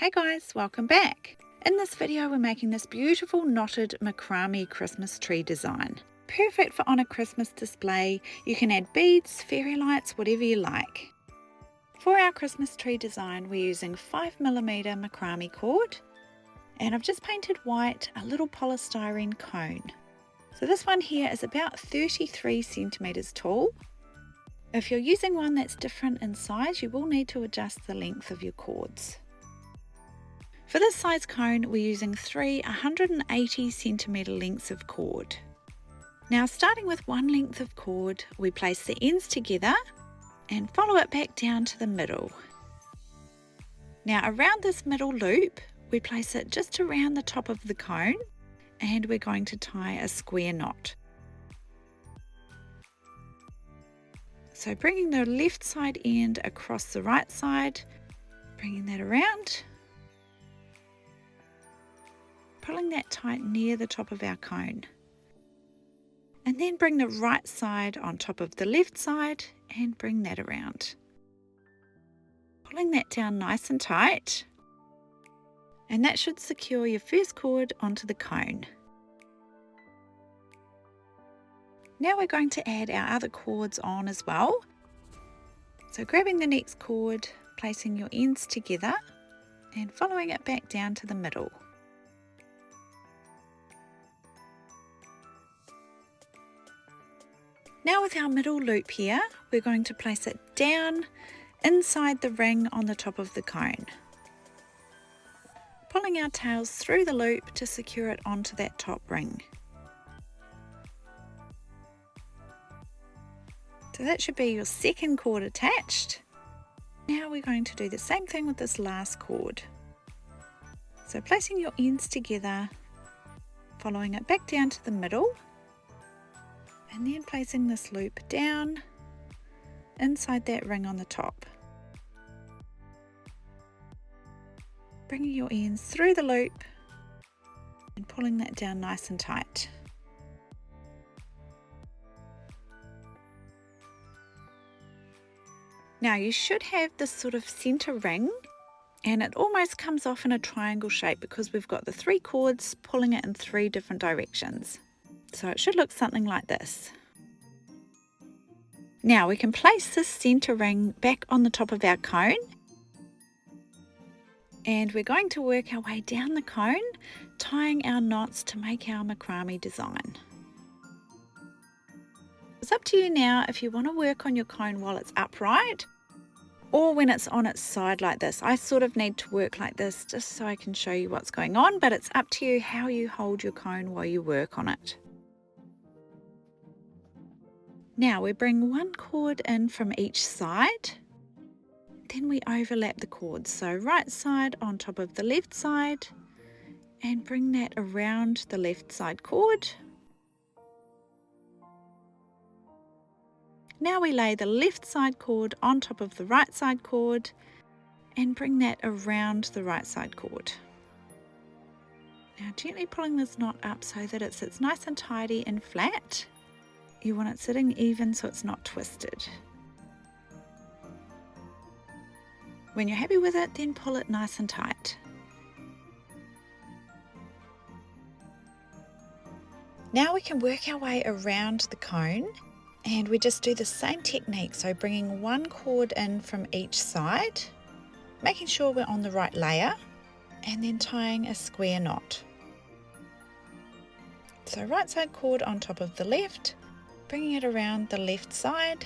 Hey guys, welcome back. In this video we're making this beautiful knotted macrame Christmas tree design. Perfect for on a Christmas display. You can add beads, fairy lights, whatever you like. For our Christmas tree design we're using 5mm macrame cord, and I've just painted white a little polystyrene cone. So this one here is about 33 centimeters tall. If you're using one that's different in size, you will need to adjust the length of your cords. For this size cone, we're using 3 180 centimeter lengths of cord. Now, starting with one length of cord, we place the ends together and follow it back down to the middle. Now, around this middle loop, we place it just around the top of the cone, and we're going to tie a square knot. So bringing the left side end across the right side, bringing that around, pulling that tight near the top of our cone. And then bring the right side on top of the left side and bring that around. Pulling that down nice and tight. And that should secure your first cord onto the cone. Now we're going to add our other cords on as well. So grabbing the next cord, placing your ends together and following it back down to the middle. Now with our middle loop here, we're going to place it down inside the ring on the top of the cone. Pulling our tails through the loop to secure it onto that top ring. So that should be your second cord attached. Now we're going to do the same thing with this last cord. So placing your ends together, following it back down to the middle, and then placing this loop down inside that ring on the top. Bringing your ends through the loop and pulling that down nice and tight. Now you should have this sort of center ring, and it almost comes off in a triangle shape because we've got the 3 cords pulling it in 3 different directions. So it should look something like this. Now we can place this center ring back on the top of our cone, and we're going to work our way down the cone, tying our knots to make our macrame design. It's up to you now if you want to work on your cone while it's upright or when it's on its side like this. I sort of need to work like this just so I can show you what's going on, but it's up to you how you hold your cone while you work on it. Now we bring one cord in from each side, then we overlap the cords. So right side on top of the left side and bring that around the left side cord. Now we lay the left side cord on top of the right side cord and bring that around the right side cord. Now gently pulling this knot up so that it sits nice and tidy and flat. You want it sitting even so it's not twisted. When you're happy with it, then pull it nice and tight. Now we can work our way around the cone, and we just do the same technique. So bringing one cord in from each side, making sure we're on the right layer, and then tying a square knot. So right side cord on top of the left, bringing it around the left side,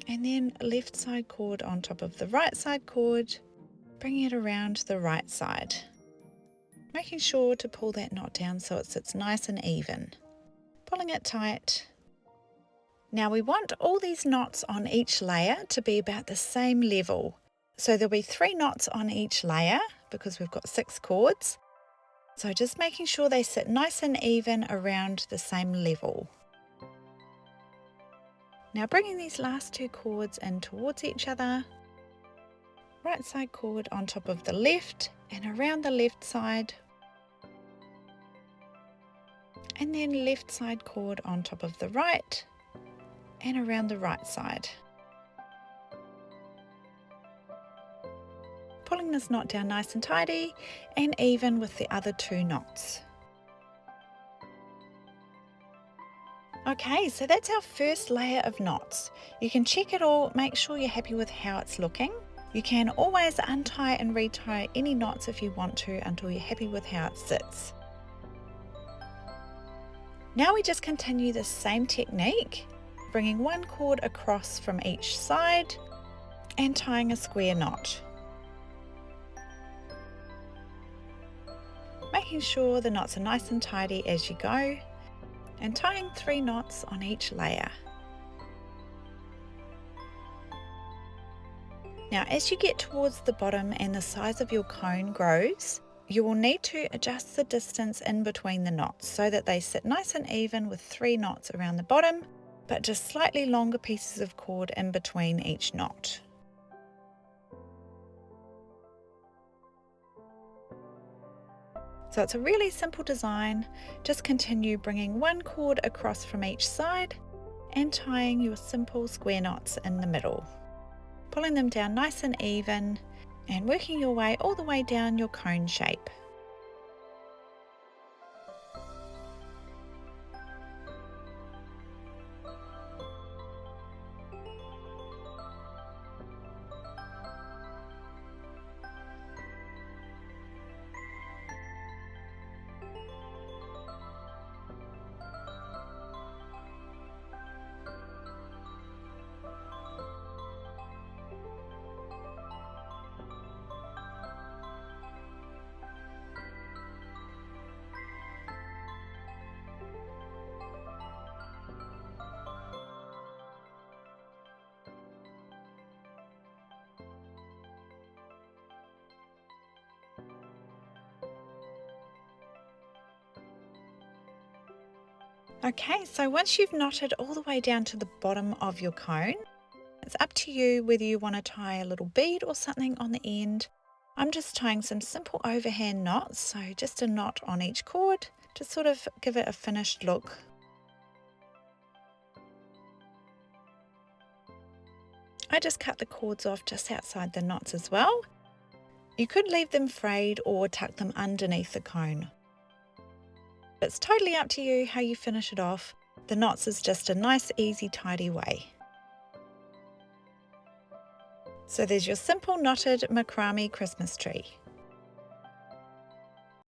and then left side cord on top of the right side cord, bringing it around the right side. Making sure to pull that knot down so it sits nice and even. Pulling it tight. Now we want all these knots on each layer to be about the same level. So there'll be 3 knots on each layer because we've got 6 cords. So just making sure they sit nice and even around the same level. Now bringing these last 2 cords in towards each other. Right side cord on top of the left and around the left side. And then left side cord on top of the right and around the right side. pulling this knot down nice and tidy and even with the other 2 knots. Okay, so that's our first layer of knots. You can check it all, make sure you're happy with how it's looking. You can always untie and retie any knots if you want to until you're happy with how it sits. Now we just continue the same technique, bringing one cord across from each side and tying a square knot. Making sure the knots are nice and tidy as you go, and tying 3 knots on each layer. Now as you get towards the bottom and the size of your cone grows, you will need to adjust the distance in between the knots so that they sit nice and even with 3 knots around the bottom, but just slightly longer pieces of cord in between each knot. So it's a really simple design. Just continue bringing one cord across from each side and tying your simple square knots in the middle. Pulling them down nice and even and working your way all the way down your cone shape. Okay, so once you've knotted all the way down to the bottom of your cone, it's up to you whether you want to tie a little bead or something on the end. I'm just tying some simple overhand knots, so just a knot on each cord to sort of give it a finished look. I just cut the cords off just outside the knots as well. You could leave them frayed or tuck them underneath the cone. It's totally up to you how you finish it off. The knots is just a nice, easy, tidy way. So there's your simple knotted macrame Christmas tree.